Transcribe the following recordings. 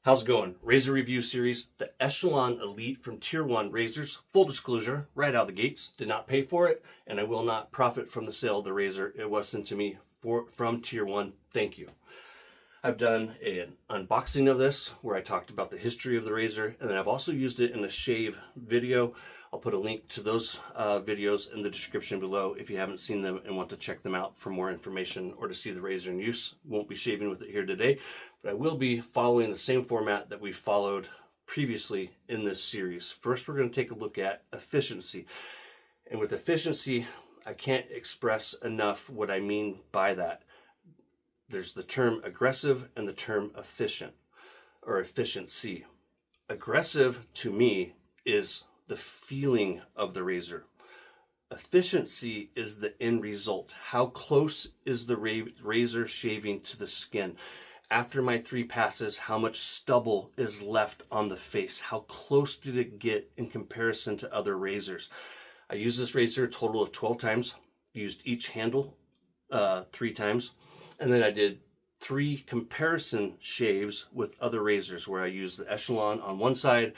How's it going? Razor review series, the Echelon Elite from Tier 1 razors. Full disclosure, right out of the gates, did not pay for it, and I will not profit from the sale of the razor. It was sent to me from Tier 1. Thank you. I've done an unboxing of this where I talked about the history of the razor, and then I've also used it in a shave video. I'll put a link to those videos in the description below if you haven't seen them and want to check them out for more information or to see the razor in use. Won't be shaving with it here today, but I will be following the same format that we followed previously in this series. First, we're going to take a look at efficiency. And with efficiency, I can't express enough what I mean by that. There's the term aggressive and the term efficient or efficiency. Aggressive to me is the feeling of the razor. Efficiency is the end result. How close is the razor shaving to the skin? After my 3 passes, how much stubble is left on the face? How close did it get in comparison to other razors? I used this razor a total of 12 times, used each handle 3 times, and then I did 3 comparison shaves with other razors where I used the Echelon on one side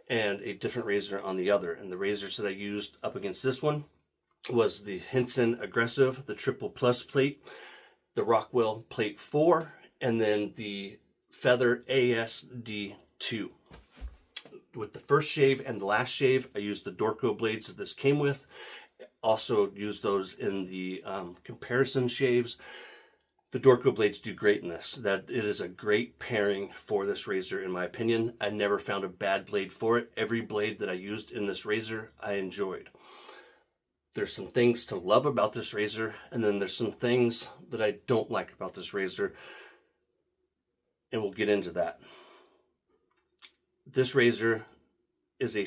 and a different razor on the other. And the razors that I used up against this one was the Henson Aggressive, the Triple Plus plate, the Rockwell Plate 4, and then the Feather ASD2. With the first shave and the last shave, I used the Dorco blades that this came with. Also used those in the comparison shaves. The Dorco blades do great in this. That it is a great pairing for this razor, in my opinion. I never found a bad blade for it. Every blade that I used in this razor, I enjoyed. There's some things to love about this razor, and then there's some things that I don't like about this razor, and we'll get into that. This razor is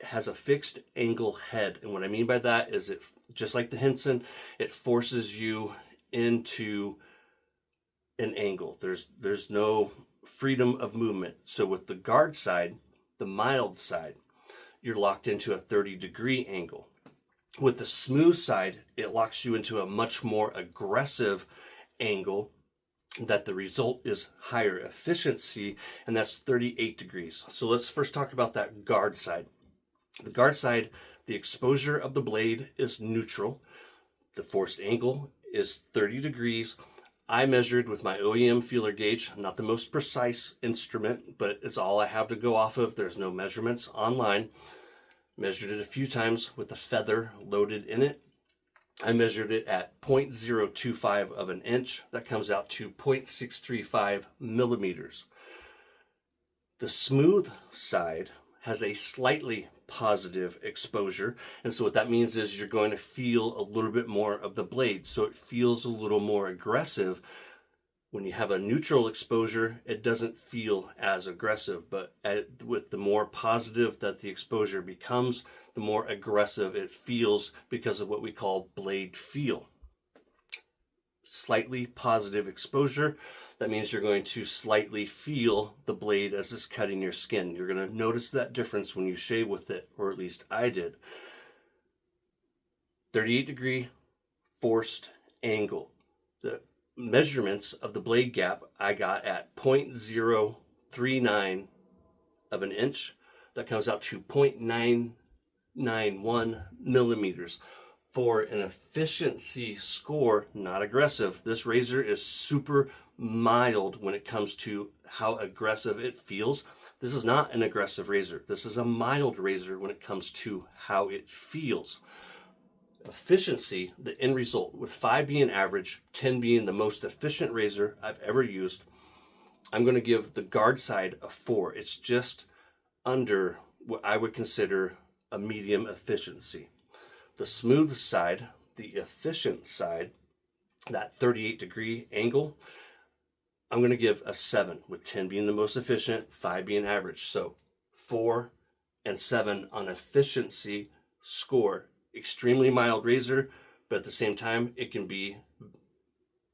has a fixed angle head, and what I mean by that is it, just like the Henson, it forces you into an angle. There's no freedom of movement. So with the guard side, the mild side, you're locked into a 30-degree angle. With the smooth side, it locks you into a much more aggressive angle that the result is higher efficiency, and that's 38 degrees. So let's first talk about that guard side. The guard side, the exposure of the blade is neutral. The forced angle is 30 degrees. I measured with my OEM feeler gauge, not the most precise instrument, but it's all I have to go off of. There's no measurements online. Measured it a few times with a feather loaded in it. I measured it at 0.025 of an inch. That comes out to 0.635 millimeters. The smooth side has a slightly positive exposure, and so what that means is you're going to feel a little bit more of the blade, so it feels a little more aggressive. When you have a neutral exposure, it doesn't feel as aggressive, but with the more positive that the exposure becomes, the more aggressive it feels because of what we call blade feel. Slightly positive exposure, that means you're going to slightly feel the blade as it's cutting your skin. You're going to notice that difference when you shave with it, or at least I did. 38-degree forced angle. The measurements of the blade gap I got at 0.039 of an inch. That comes out to 0.991 millimeters. For an efficiency score, not aggressive, this razor is super mild when it comes to how aggressive it feels. This is not an aggressive razor. This is a mild razor when it comes to how it feels. Efficiency, the end result, with 5 being average, 10 being the most efficient razor I've ever used, I'm going to give the guard side a 4. It's just under what I would consider a medium efficiency. The smooth side, the efficient side, that 38-degree angle, I'm going to give a 7, with 10 being the most efficient, 5 being average. So 4 and 7 on efficiency score. Extremely mild razor, but at the same time, it can be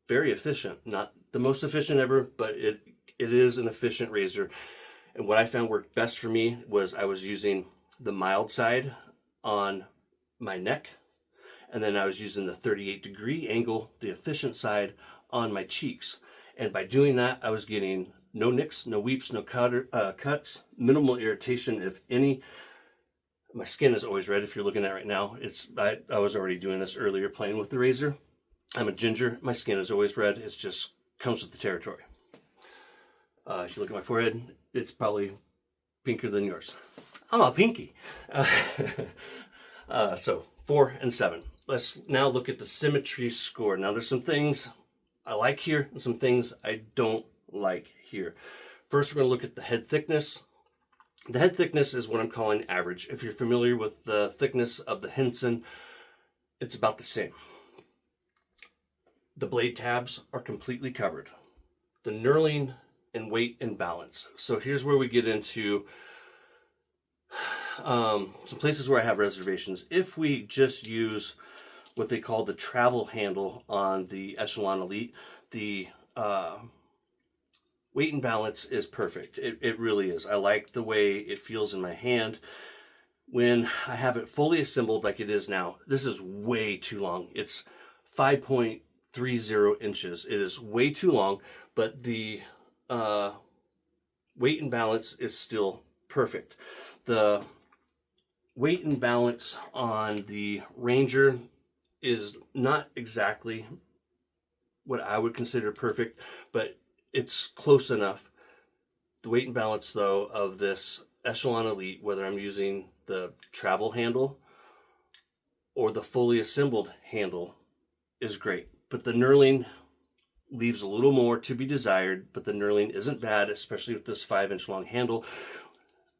very efficient. Not the most efficient ever, but it is an efficient razor. And what I found worked best for me was I was using the mild side on my neck, and then I was using the 38-degree angle, the efficient side, on my cheeks. And by doing that, I was getting No nicks, no weeps, no cuts, minimal irritation, if any. My skin is always red. If you're looking at it right now, I was already doing this earlier playing with the razor. I'm a ginger. My skin is always red. It just comes with the territory. If you look at my forehead, it's probably pinker than yours. I'm a pinky. So 4 and 7. Let's now look at the symmetry score. Now there's some things I like here and some things I don't like here. First, we're going to look at the head thickness. The head thickness is what I'm calling average. If you're familiar with the thickness of the Henson, it's about the same. The blade tabs are completely covered. The knurling and weight and balance. So here's where we get into some places where I have reservations. If we just use what they call the travel handle on the Echelon Elite, the weight and balance is perfect. It really is. I like the way it feels in my hand. When I have it fully assembled like it is now, this is way too long. It's 5.30 inches. It is way too long, but the weight and balance is still perfect. The weight and balance on the Ranger is not exactly what I would consider perfect, but it's close enough. The weight and balance, though, of this Echelon Elite, whether I'm using the travel handle or the fully assembled handle, is great. But the knurling leaves a little more to be desired, but the knurling isn't bad, especially with this 5-inch long handle.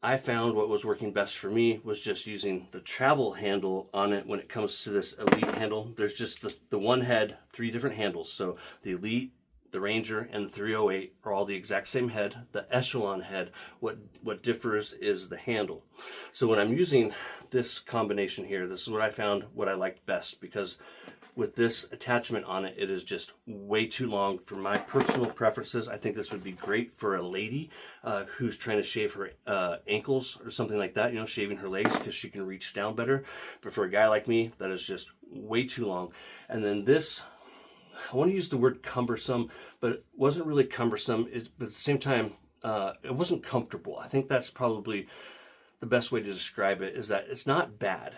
I found what was working best for me was just using the travel handle on it when it comes to this Elite handle. There's just the one head, 3 different handles. So the Elite, the Ranger, and the 308 are all the exact same head. The Echelon head, what differs is the handle. So when I'm using this combination here, this is what I found what I liked best, because with this attachment on it, it is just way too long for my personal preferences. I think this would be great for a lady who's trying to shave her ankles or something like that, you know, shaving her legs because she can reach down better. But for a guy like me, that is just way too long. And then this, I want to use the word cumbersome, but it wasn't really cumbersome. But at the same time, it wasn't comfortable. I think that's probably the best way to describe it, is that it's not bad.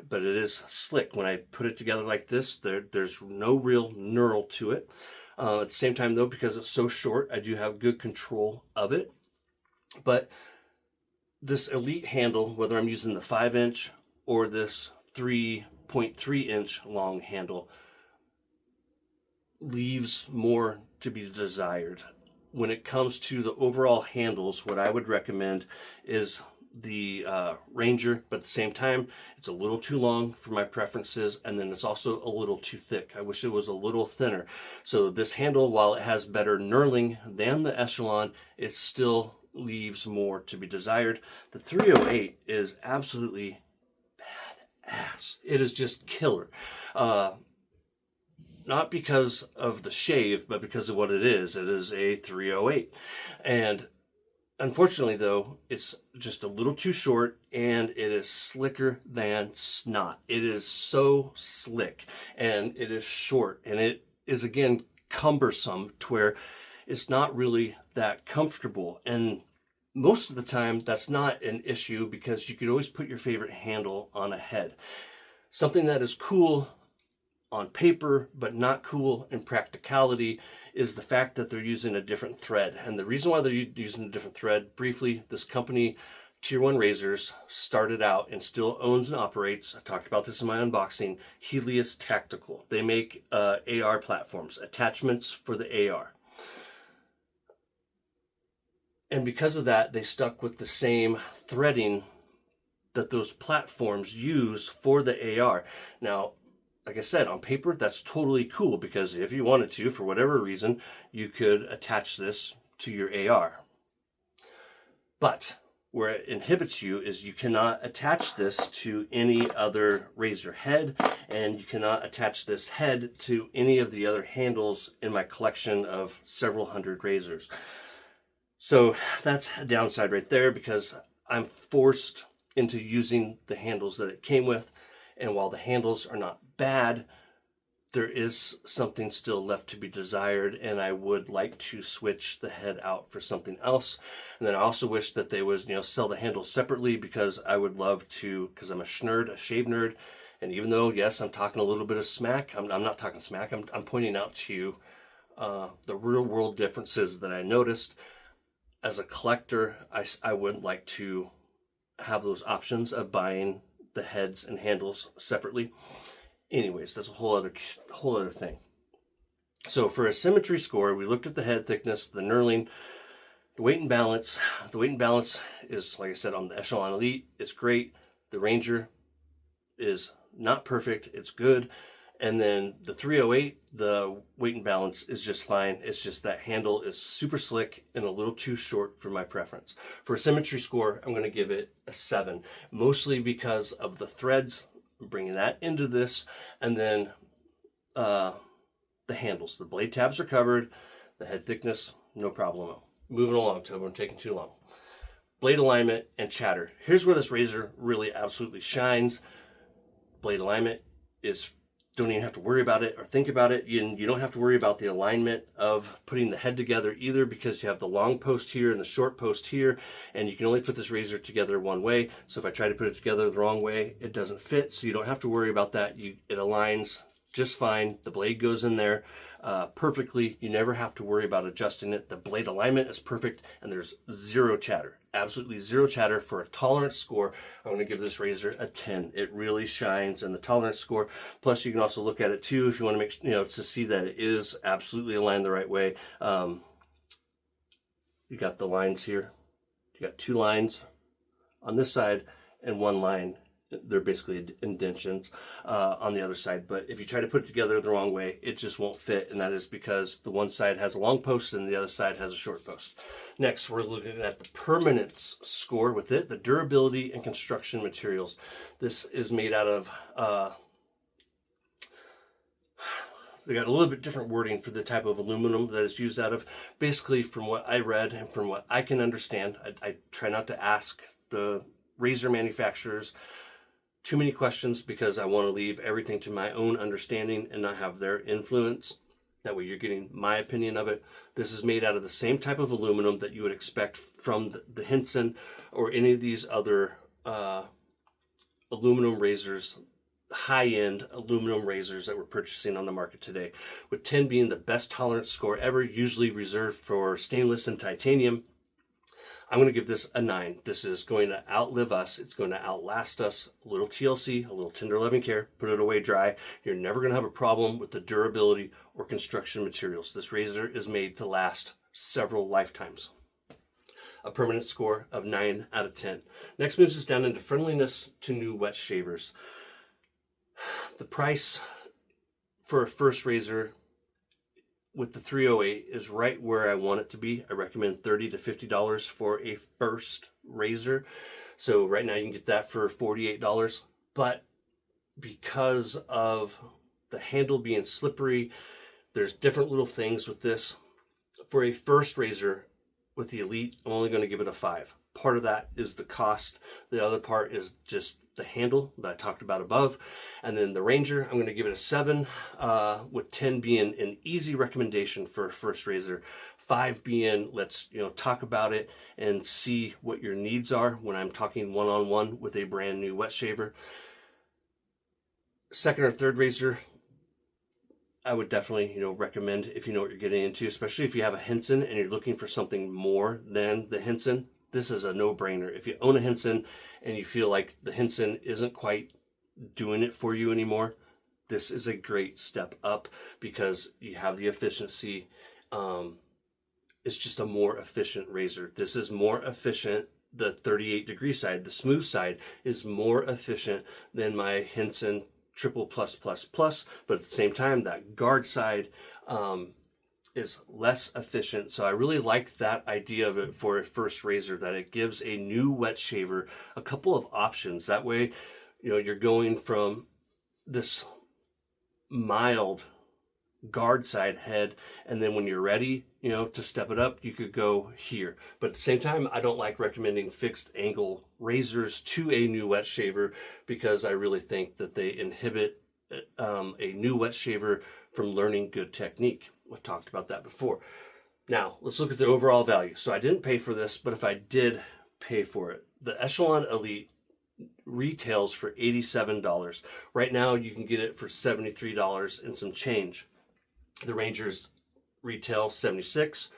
But it is slick. When I put it together like this, there's no real knurl to it. At the same time, though, because it's so short, I do have good control of it. But this Elite handle, whether I'm using the 5-inch or this 3.3-inch long handle, leaves more to be desired. When it comes to the overall handles, what I would recommend is the Ranger, but at the same time, it's a little too long for my preferences, and then it's also a little too thick. I wish it was a little thinner. So this handle, while it has better knurling than the Echelon, it still leaves more to be desired. The 308 is absolutely badass. It is just killer. Not because of the shave, but because of what it is. It is a 308. And unfortunately, though, it's just a little too short, and it is slicker than snot. It is so slick, and it is short, and it is, again, cumbersome to where it's not really that comfortable. And most of the time, that's not an issue, because you could always put your favorite handle on a head. Something that is cool on paper, but not cool in practicality, is the fact that they're using a different thread. And the reason why they're using a different thread, briefly, this company, Tier 1 Razors, started out and still owns and operates, I talked about this in my unboxing, Helios Tactical. They make AR platforms, attachments for the AR. And because of that, they stuck with the same threading that those platforms use for the AR. Now, like I said, on paper, that's totally cool, because if you wanted to, for whatever reason, you could attach this to your AR. But where it inhibits you is you cannot attach this to any other razor head, and you cannot attach this head to any of the other handles in my collection of several hundred razors. So that's a downside right there, because I'm forced into using the handles that it came with. And while the handles are not bad, there is something still left to be desired, and I would like to switch the head out for something else. And then I also wish that they would, sell the handles separately, because I would love to, because I'm a shave nerd, and even though, yes, I'm talking a little bit of smack, I'm not talking smack, I'm pointing out to you the real world differences that I noticed. As a collector, I would like to have those options of buying the heads and handles separately. Anyways, that's a whole other thing. So for a symmetry score, we looked at the head thickness, the knurling, the weight and balance. The weight and balance is, like I said, on the Echelon Elite, it's great. The Ranger is not perfect, it's good. And then the 308, the weight and balance is just fine. It's just that handle is super slick and a little too short for my preference. For a symmetry score, I'm going to give it a 7, mostly because of the threads. I'm bringing that into this, and then the handles. The blade tabs are covered. The head thickness, no problem. Moving along, Tobin, I'm taking too long. Blade alignment and chatter. Here's where this razor really absolutely shines. Blade alignment is, don't even have to worry about it or think about it. You don't have to worry about the alignment of putting the head together either, because you have the long post here and the short post here, and you can only put this razor together one way. So if I try to put it together the wrong way, it doesn't fit. So you don't have to worry about that. It aligns just fine. The blade goes in there perfectly. You never have to worry about adjusting it. The blade alignment is perfect, and there's zero chatter. Absolutely zero chatter. For a tolerance score, I'm going to give this razor a 10. It really shines in the tolerance score. Plus, you can also look at it too if you want to make, to see that it is absolutely aligned the right way. You got the lines here. You got 2 lines on this side and 1 line. They're basically indentions on the other side. But if you try to put it together the wrong way, it just won't fit. And that is because the one side has a long post and the other side has a short post. Next, we're looking at the permanence score with it, the durability and construction materials. This is made out of, they got a little bit different wording for the type of aluminum that it's used out of. Basically, from what I read and from what I can understand, I try not to ask the razor manufacturers too many questions, because I want to leave everything to my own understanding and not have their influence. That way you're getting my opinion of it. This is made out of the same type of aluminum that you would expect from the Hinson or any of these other aluminum razors, high-end aluminum razors that we're purchasing on the market today, with 10 being the best tolerance score ever, usually reserved for stainless and titanium. I'm going to give this a 9. This is going to outlive us. It's going to outlast us. A little TLC, a little tender loving care, put it away dry. You're never going to have a problem with the durability or construction materials. This razor is made to last several lifetimes. A permanent score of 9 out of 10. Next moves us down into friendliness to new wet shavers. The price for a first razor with the 308 is right where I want it to be. I recommend $30 to $50 for a first razor. So right now you can get that for $48. But because of the handle being slippery, there's different little things with this. For a first razor with the Elite, I'm only going to give it a 5. Part of that is the cost. The other part is just the handle that I talked about above. And then the Ranger, I'm going to give it a 7, with 10 being an easy recommendation for a first razor. 5 being, let's talk about it and see what your needs are when I'm talking one-on-one with a brand new wet shaver. Second or third razor, I would definitely, recommend if you know what you're getting into, especially if you have a Hinson and you're looking for something more than the Hinson. This is a no-brainer. If you own a Hinson and you feel like the Hinson isn't quite doing it for you anymore, this is a great step up because you have the efficiency. It's just a more efficient razor. This is more efficient. The 38-degree side, the smooth side, is more efficient than my Hinson triple plus plus plus, but at the same time, that guard side is less efficient. So I really like that idea of it for a first razor, that it gives a new wet shaver a couple of options. That way, you're going from this mild guard side head, and then when you're ready, to step it up, you could go here. But at the same time, I don't like recommending fixed angle razors to a new wet shaver because I really think that they inhibit a new wet shaver from Learning Good Technique. We've talked about that before. Now, let's look at the overall value. So I didn't pay for this, but if I did pay for it, the Echelon Elite retails for $87. Right now, you can get it for $73 and some change. The Rangers retail $76.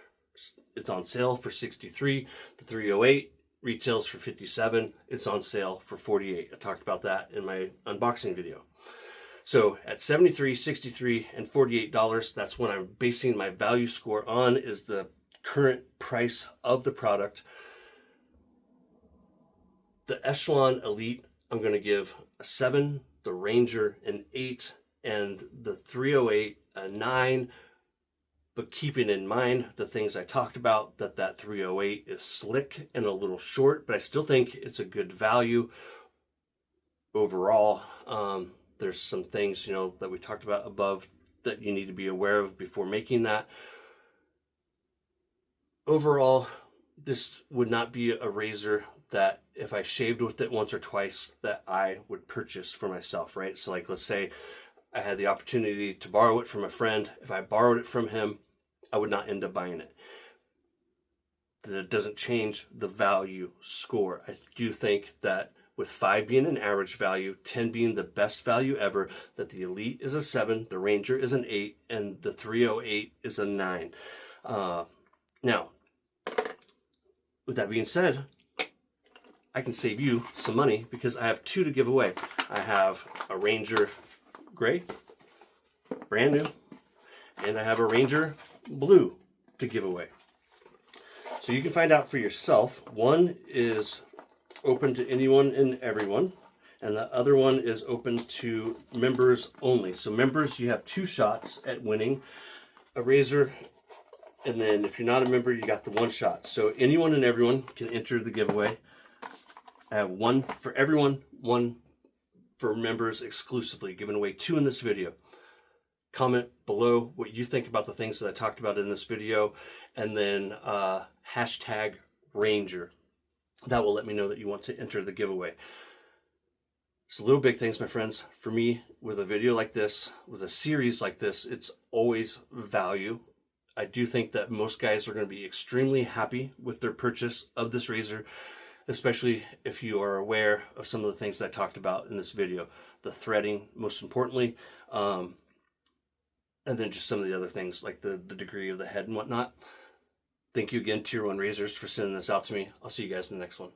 It's on sale for $63. The 308 retails for $57. It's on sale for $48. I talked about that in my unboxing video. So at $73, $63, and $48, that's what I'm basing my value score on, is the current price of the product. The Echelon Elite, I'm going to give a 7, the Ranger an 8, and the 308 a 9. But keeping in mind the things I talked about, that 308 is slick and a little short, but I still think it's a good value overall. There's some things, that we talked about above that you need to be aware of before making that. Overall, this would not be a razor that if I shaved with it once or twice that I would purchase for myself, right? So like, let's say I had the opportunity to borrow it from a friend. If I borrowed it from him, I would not end up buying it. That doesn't change the value score. I do think that with 5 being an average value, 10 being the best value ever, that the Elite is a 7, the Ranger is an 8, and the 308 is a 9. Now, with that being said, I can save you some money because I have 2 to give away. I have a Ranger Gray, brand new, and I have a Ranger Blue to give away. So you can find out for yourself. One is open to anyone and everyone, and the other one is open to members only. So members, you have 2 shots at winning a razor, and then if you're not a member, you got the 1 shot. So anyone and everyone can enter the giveaway. I have 1 for everyone, 1 for members exclusively, giving away 2 in this video. Comment below what you think about the things that I talked about in this video, and then hashtag Ranger. That will let me know that you want to enter the giveaway. So little big things, my friends. For me, with a video like this, with a series like this, it's always value. I do think that most guys are going to be extremely happy with their purchase of this razor, especially if you are aware of some of the things that I talked about in this video. The threading, most importantly, and then just some of the other things like the degree of the head and whatnot. Thank you again, Tier 1 Razors, for sending this out to me. I'll see you guys in the next one.